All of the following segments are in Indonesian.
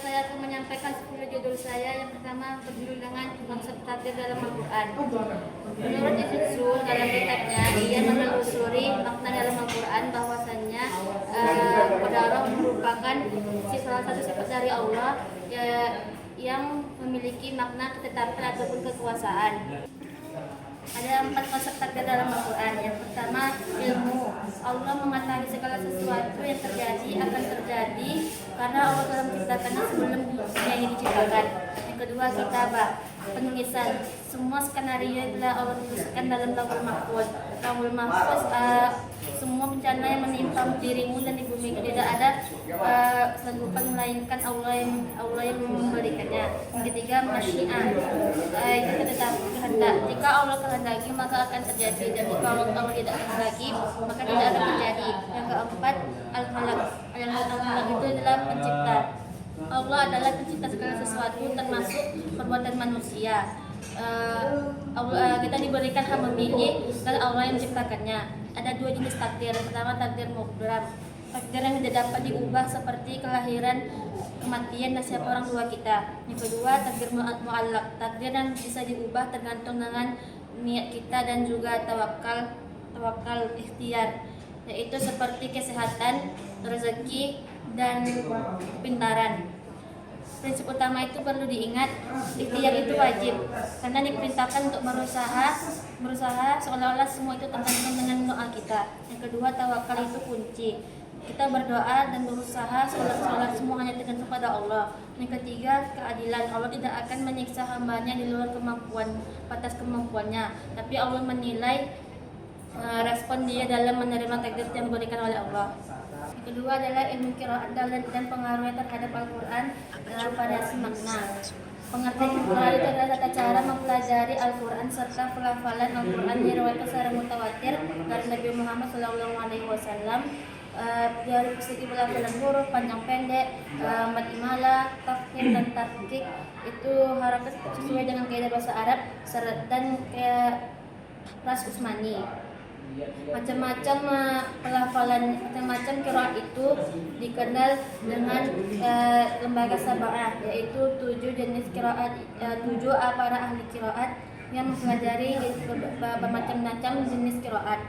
saya akan menyampaikan 10 judul saya. Yang pertama berjudul dengan maksud takdir dalam Al-Quran. Menurut Ibnu Sul dalam kitabnya, ia menelusuri makna dalam Al-Quran bahwasannya qadarah merupakan salah satu sifat dari Allah yang memiliki makna ketetapan ataupun kekuasaan. Ada 4 konsep takdir dalam Al-Quran. Yang pertama, ilmu. Allah mengetahui segala sesuatu yang terjadi akan terjadi karena Allah telah menciptakannya sebelum dunia ini diciptakan. Yang kedua, kitabah, penulisan. Semua skenario telah Allah tuliskan dalam Lauhul Mahfuz. Lauhul Mahfuz, semua bencana yang menimpa dirimu dan di bumi tidak ada sanggupan melainkan Allah yang memberikannya. Yang ketiga, masyiah, itu kehendak. Jika Allah kehendaki maka akan terjadi, dan jika Allah tidak kehendaki maka tidak akan terjadi. Yang keempat, al-khalaq. Al-khalaq itu adalah pencipta. Allah adalah pencipta segala sesuatu termasuk perbuatan manusia. Kita diberikan hak memilih dan Allah yang menciptakannya. Ada 2 jenis takdir. Pertama, takdir mubram, takdir yang tidak dapat diubah seperti kelahiran, kematian, dan siapa orang tua kita. Yang kedua, takdir mu'allaq, takdir yang bisa diubah tergantung dengan niat kita dan juga tawakal ikhtiar, yaitu seperti kesehatan, rezeki, dan kepintaran. Prinsip utama itu perlu diingat, ikhtiar itu wajib karena diperintahkan untuk berusaha seolah-olah semua itu tergantung dengan doa kita. Yang kedua, tawakal itu kunci. Kita berdoa dan berusaha seolah-olah semua hanya tergantung pada Allah. Yang ketiga, keadilan. Allah tidak akan menyiksa hambanya di luar batas kemampuannya, tapi Allah menilai respon dia dalam menerima takdir yang diberikan oleh Allah. Kedua adalah ilmu qiraat dan pengaruhnya terhadap Al-Quran dalam variasi makna. Pengertian Al-Quran itu adalah tata cara mempelajari Al-Quran serta pelafalan Al-Quran diriwayatkan secara mutawatir dari Nabi Muhammad SAW. Dari segi pelafalan huruf, panjang pendek, mad imala, tafkhim dan tarkik itu harakat sesuai dengan kaidah bahasa Arab dan ras Usmani. Macam-macam pelafalan, macam-macam qiraat itu dikenal dengan lembaga sab'ah, yaitu 7 jenis qiraat, 7 para ahli qiraat yang mempelajari bermacam-macam jenis qiraat.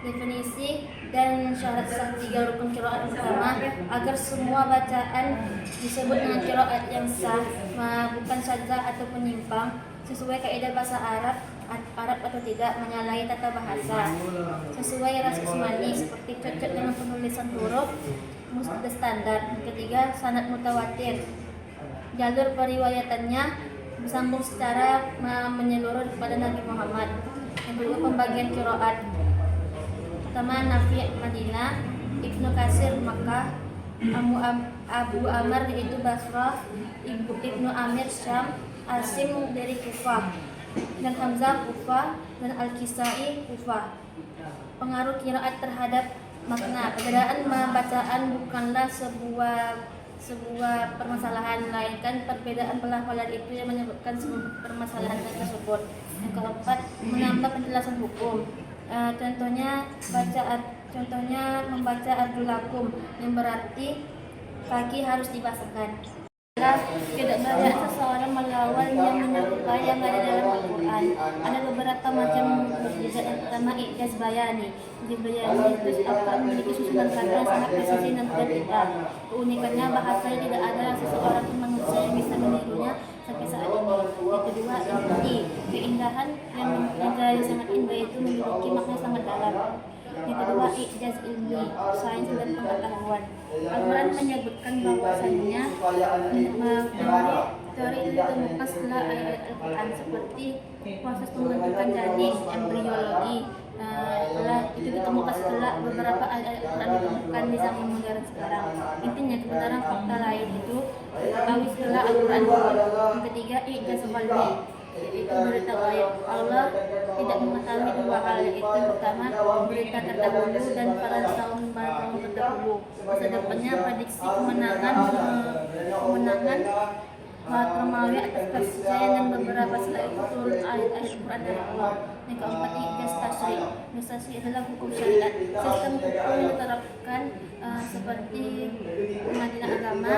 Definisi dan syarat sah 3 rukun qiraat pertama, agar semua bacaan disebut dengan qiraat yang sah, bukan syadzah atau penyimpang, sesuai kaidah bahasa Arab atau tidak menyalahi tata bahasa, sesuai ras Usmani seperti cocok dengan penulisan huruf musnad standar. Ketiga, sanad mutawatir, jalur periwayatannya bersambung secara menyeluruh kepada Nabi Muhammad. Yang kedua, pembagian qiraat. Pertama, Nafi' Madinah, Ibnu Katsir Makkah, Abu Amr yaitu Basrah, Ibnu Amir Syam, Asim dari Kufah, dan Hamzah Kufah, dan Al-Kisai Kufah. Pengaruh qiraat terhadap makna. Perbedaan bacaan bukanlah sebuah permasalahan, melainkan perbedaan pelafalan itu yang menyebabkan permasalahan tersebut. Yang keempat, menambah penjelasan hukum. Contohnya membaca Abdul Lakum yang berarti kaki harus dibasahkan. Tidak banyak seseorang melawan yang menyerupai yang ada dalam Al-Quran. Ada beberapa macam mukjizat. Yang pertama, i'jaz bayani. I'jaz bayani itu memiliki susunan kata yang sangat presisi dan detail. Keunikannya bahasanya tidak ada seseorang pun manusia yang bisa menirunya sampai saat ini. Yang kedua, inti. Keindahan yang sangat indah itu memiliki makna sangat dalam. Yang kedua, i'jaz ilmi, sains dan pengetahuan. Al-Quran menyebutkan bahwasannya teori itu ditemukan setelah ayat Al-Quran, seperti proses pembentukan janin, embriologi. Itu ditemukan setelah beberapa ayat Al-Quran ditemukan di zaman modern sekarang. Intinya kebenaran fakta lain itu diketahui setelah Al-Quran. Yang ketiga, i'jaz qalbi, yaitu berita gaib. Allah tidak mengetahui 2 hal, yaitu pertama berita terdahulu dan pada tahun terdahulu, masa depannya, prediksi kemenangan Romawi atas percaya, dan beberapa setelah itu turun ayat-ayat Quran dari Allah. Yang keempat, i'jaz tasri'. Tasri' adalah hukum syariat, sistem hukum yang diterapkan seperti pengadilan agama,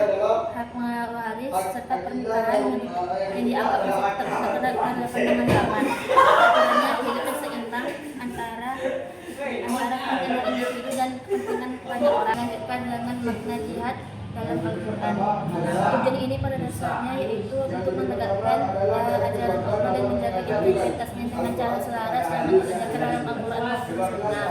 majelis serta pernikahan yang dianggap terdapat pandangan zaman. Aturannya yaitu seimbang antara kepentingan individu dan kepentingan banyak orang. Lanjutkan dengan makna jihad dalam Al-Quran. Tujuan ini pada dasarnya yaitu untuk menegakkan ajaran Allah dan menjaga integritasnya dengan cara selaras yang diajarkan dalam Al-Quran maupun Sunnah.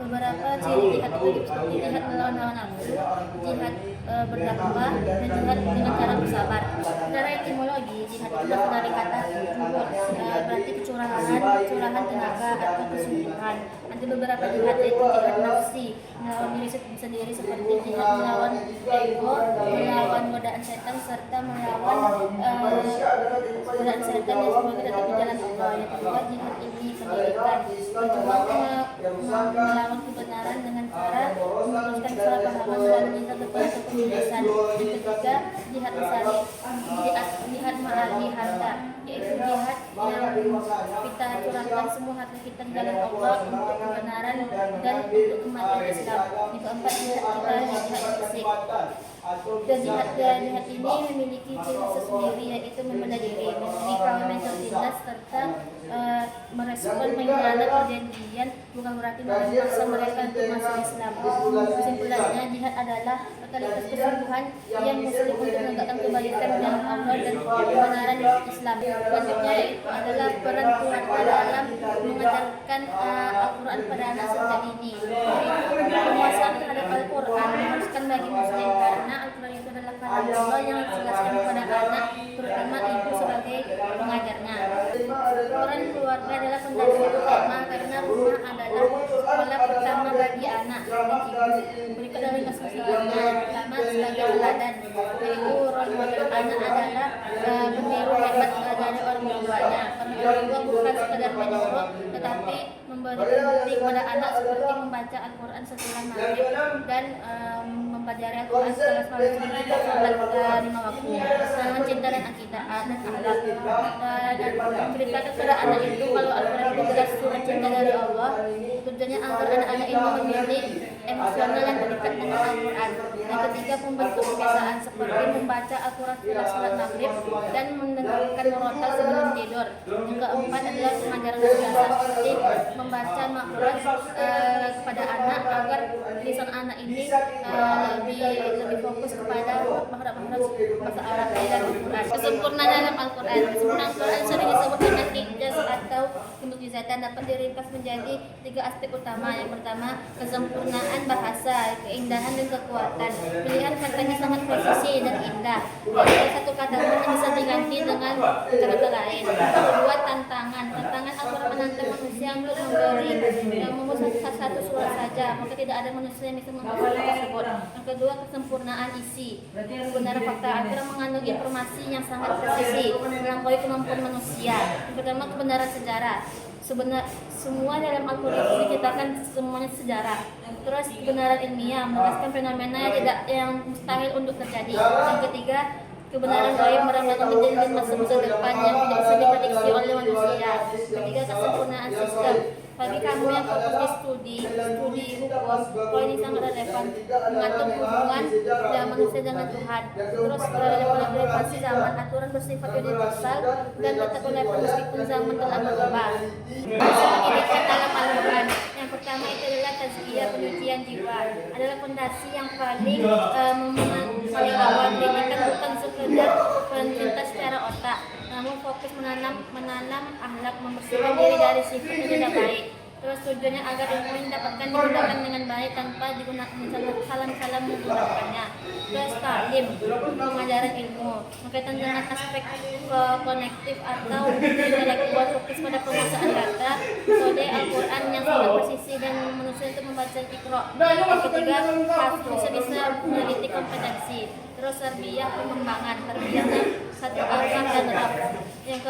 Beberapa ciri jihad itu seperti jihad melawan hawa nafsu, jihad berdakwah, dan jihad dengan cara bersabar. Secara etimologi, jihad itu berasal dari kata jihad, berarti kecurahan tenaga atau kesungguhan. Ada beberapa jihad yaitu jihad nafsi, melawan diri sendiri seperti jihad melawan ego, melawan godaan setan, serta melawan godaan setan yang semoga tetap di jalan Allah. Yang kedua, jihad ini pendidikan, berjuang melawan kebenaran dengan cara meluruskan kesalahpahaman melalui interpretasi atau penjelasan. Yang ketiga, jihad syar'i, jihad ma'ali harta, yaitu jihad yang kita curahkan semua harta kita di jalan Allah untuk kebenaran dan untuk kematian Islam. Yang keempat, jihad kita jihad fisik. Dan jihad ini memiliki ciri khas sendiri, yaitu membela diri, menikah, tertindas, serta merespon pengkhianat perjanjian, bukan berarti memaksa mereka untuk masuk Islam. Kesimpulannya, jihad adalah totalitas kesungguhan yang muslim untuk menegakkan kebaikan dan Allah dan kebenaran Islam. Selanjutnya yaitu adalah peran keluarga dalam mengajarkan Al-Quran pada anak sejak dini. Penguasaan terhadap Al-Quran diharuskan bagi muslim karena Al-Quran itu adalah kalam Allah yang dijelaskan kepada anak, terutama ibu sebagai pengajarnya. Peran keluarga adalah fondasi utama karena rumah adalah sekolah pertama bagi anak dan ibu. Berikut dari kesusahannya. Pertama, sebagai teladan, yaitu role model anak adalah meniru hebat dari orang tuanya. Karena orang tua bukan sekedar menyuruh, tetapi memberikan bukti kepada anak seperti membaca Al-Quran setelah maghrib dan mempelajari Al-Quran setelah sholat 5 waktu, mencinta dan akidah dan akhlak. Dan memberitakan kepada anak itu kalau Al-Quran itu jelas surat cinta dari Allah. Tujuannya agar anak-anak ini memiliki emosional yang dekat dengan Al-Quran. Yang ketiga, membentuk kebiasaan seperti membaca Al-Quran setelah sholat maghrib dan mendengarkan murotal sebelum tidur. Yang keempat adalah pengajaran biasa seperti membaca makhraj kepada anak agar lisan anak ini lebih fokus kepada makhraj bahasa Arab dan Al-Quran. Kesempurnaan dalam Al-Quran. Kesempurnaan Al-Quran sering disebut dengan ijaz atau kemukjizatan, dapat diringkas menjadi 3 aspek utama. Yang pertama, kesempurnaan bahasa, keindahan dan kekuatan. Pilihan katanya sangat presisi dan indah. Tidak satu kata pun yang bisa diganti dengan kata lain. Kedua, tantangan. Tantangan Al-Quran menantang manusia untuk membuat satu surat saja, maka tidak ada manusia yang bisa membuat surat tersebut. Yang kedua, kesempurnaan isi. Kebenaran fakta. Al-Quran mengandung informasi yang sangat presisi, melampaui kemampuan manusia. Yang pertama, kebenaran sejarah. Semua dalam Al-Quran itu diceritakan semuanya sejarah. Terus kebenaran ilmiah, menjelaskan fenomena yang mustahil untuk terjadi. Yang ketiga, kebenaran gaib, meramaikan kejadian masa depan yang tidak bisa diprediksi oleh manusia. Ketiga, kesempurnaan sistem. Bagi kamu yang fokus di studi hukum, poin ini sangat relevan, mengatur hubungan dan manusia dengan Tuhan. Terus relevasi zaman, aturan bersifat universal dan tetap relevan meskipun zaman telah berubah. Pendidikan dalam Al-Quran. Yang pertama itu adalah tazkiyah, pencucian jiwa, adalah fondasi yang paling awal. Pendidikan bukan sekedar pencinta secara otak, namun fokus menanam akhlak, membersihkan diri dari sifat yang tidak baik. Terus tujuannya agar ilmu yang didapatkan digunakan dengan baik tanpa digunakan salah menggunakannya. Terus ta'lim, pengajaran ilmu, berkaitan dengan aspek konektif atau intelektual, fokus pada penguasaan data, metode Al-Quran yang sangat presisi dan manusia untuk membaca Iqra. Yang ketiga, bisa meneliti kompetensi. Terus tarbiyah, pengembangan, tarbiyahnya satu akal dan rab. Yang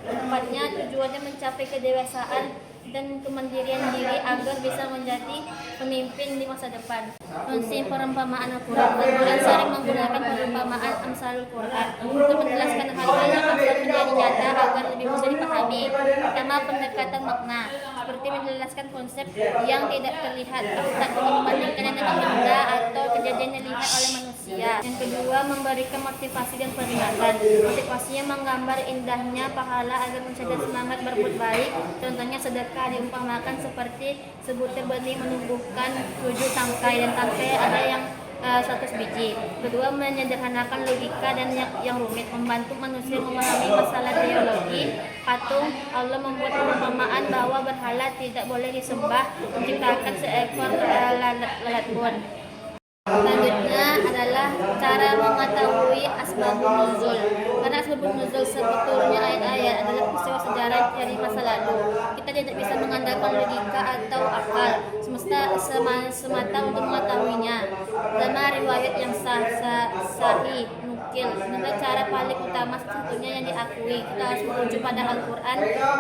keempatnya, tujuannya mencapai kedewasaan dan kemandirian diri agar bisa menjadi pemimpin di masa depan. Konsep perumpamaan Al-Quran. Al-Quran sering menggunakan perumpamaan amsalul Quran untuk menjelaskan hal-hal yang akan menjadi nyata agar lebih mudah dipahami. Pertama, pendekatan makna, seperti menjelaskan konsep yang tidak terlihat, tak membandingkannya dengan benda atau kejadian yang dilihat oleh manusia. manusia. Yang kedua, memberikan motivasi dan peringatan. Motivasinya menggambar indahnya pahala agar menjadi semangat berbuat baik. Contohnya sedekah diumpamakan seperti sebutir benih menumbuhkan 7 tangkai, dan tangkai ada yang 100 biji. Kedua, menyederhanakan logika dan yang rumit, membantu manusia memahami masalah teologi. Patung, Allah membuat perumpamaan bahwa berhala tidak boleh disembah, menciptakan seekor lalat pun. Selanjutnya adalah cara mengetahui asbabun nuzul. Karena asbabun nuzul sebetulnya ayat-ayat adalah peristiwa sejarah dari masa lalu. Kita tidak bisa mengandalkan logika atau akal semata untuk mengetahuinya. Pertama, riwayat yang sahih, nukil. Adalah cara paling utama satunya yang diakui. Kita harus merujuk pada Al-Quran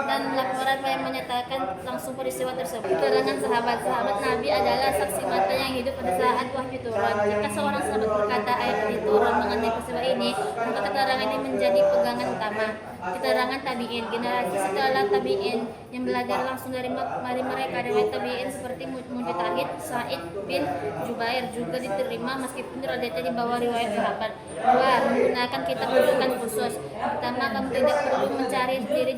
dan laporan yang menyatakan langsung peristiwa tersebut. Keterangan sahabat Nabi adalah saksi mata yang hidup pada saat wahyu turun. Jika seorang sahabat berkata ayat ini turun mengenai peristiwa ini, maka keterangan ini menjadi pegangan utama. Keterangan tabi'in, generasi setelah tabi'in yang belajar langsung dari mereka, riwayat tabi'in seperti Mujtahid Sa'id bin Jubair juga diterima meskipun derajatnya di bawah riwayat sahabat. Dua, menggunakan kitab rujukan khusus. Pertama, kamu tidak perlu mencari sendiri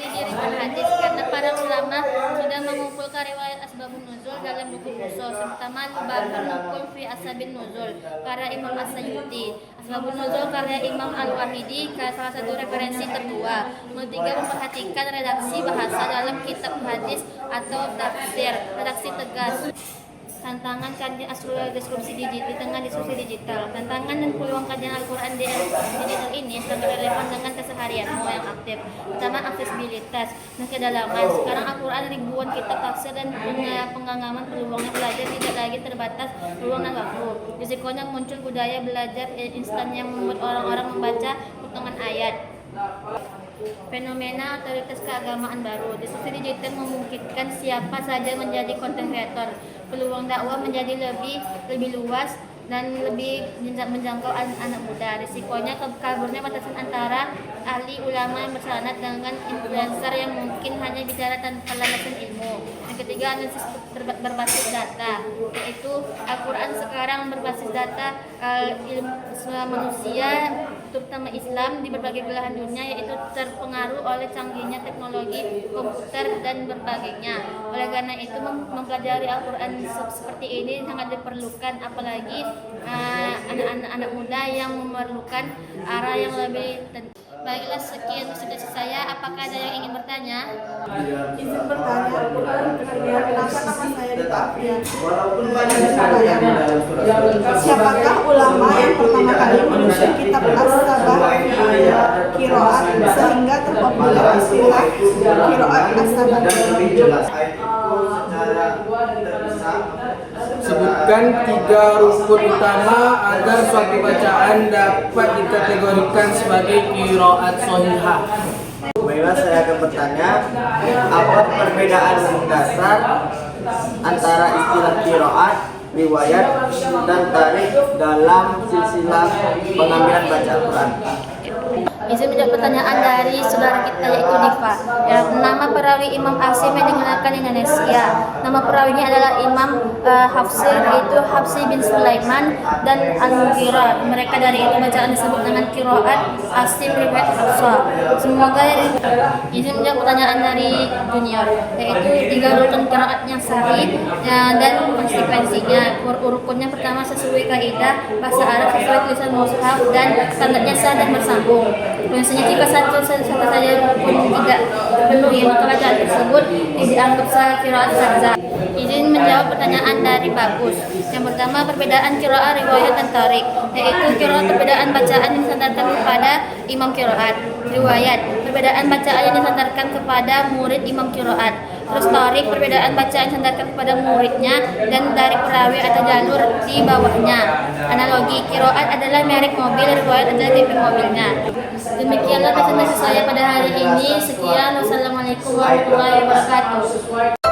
ribuan hadis karena para ulama sudah mengumpulkan riwayat asbabun nuzul dalam buku khusus. Pertama, Babun Nukul fi Asbabin Nuzul karya Imam As-Sayyuti, Asbabun Nuzul karya Imam Al-Wahidi, salah satu referensi tertua. Nomor 3, memperhatikan redaksi bahasa dalam kitab hadis atau tafsir, redaksi tegas. Tantangan kajian diskusi digital di tengah diskusi digital. Tantangan dan peluang kajian Al-Quran di digital ini sangat relevan dengan keseharianmu yang aktif. Pertama, aksesibilitas dan kedalaman. Sekarang Al-Quran ribuan kitab tafsir dan pengalaman peluangnya belajar tidak lagi terbatas ruang dan waktu. Risikonya muncul budaya belajar instan yang membuat orang-orang membaca potongan ayat. Fenomena otoritas keagamaan baru. Diskusi digital memungkinkan siapa saja menjadi content creator. Peluang dakwah menjadi lebih luas dan lebih menjangkau anak muda. Risikonya kaburnya batasan antara ahli ulama yang bersanad dengan influencer yang mungkin hanya bicara tanpa landasan ilmu. Yang ketiga, analisis berbasis data, yaitu Al-Quran sekarang berbasis data ilmu manusia terutama Islam di berbagai belahan dunia, yaitu terpengaruh oleh canggihnya teknologi komputer dan berbagainya. Oleh karena itu mempelajari Al-Quran seperti ini sangat diperlukan, apalagi anak muda yang memerlukan arah yang lebih Baiklah, sekian presentasi saya. Apakah ada yang ingin bertanya? Izin bertanya, kenapa nama saya dipakai? Siapakah ulama yang pertama kali menyusun kitab As-Sabah Qiraat sehingga terpopuler istilah Qiraat As-Sabah? Sebutkan 3 rukun utama agar suatu bacaan dapat dikategorikan sebagai qiraat shahihah. Baiklah, saya akan bertanya, apa perbedaan mendasar antara istilah qiraat, riwayat, dan tarikh dalam silsilah pengambilan baca Al-Quran? Izin menjawab pertanyaan dari saudara kita, yaitu Diva. Ya, nama perawi Imam Asim yang digunakan di Indonesia. Nama perawinya adalah Imam Hafsi, yaitu Hafsi bin Sulaiman dan Al-Mughirah. Mereka dari itu bacaan disebut dengan qiraat Asim riwayat Hafsa. Semoga izin menjawab pertanyaan dari Junior, yaitu 3 rukun qiraat yang sahih dan konsekuensinya. Rukunnya pertama, sesuai kaidah bahasa Arab, sesuai tulisan mushaf dan standarnya sah dan bersambung. Biasanya jika satu saja pun tidak terpenuhi, maka bacaan tersebut dianggap sah qiraat sadzah. Izin menjawab pertanyaan dari Bagus. Yang pertama, perbedaan qiraat, riwayat, dan tarikh, yaitu qiraat perbedaan bacaan yang disandarkan kepada imam qiraat, riwayat perbedaan bacaan yang disandarkan kepada murid imam qiraat, terus tarikh perbedaan bacaan yang disandarkan kepada muridnya dan dari perawi atau jalur di bawahnya. Analogi, qiraat adalah merek mobil, riwayat adalah DP mobilnya. Demikianlah presentasi saya pada hari ini. Sekian, wassalamualaikum warahmatullahi wabarakatuh.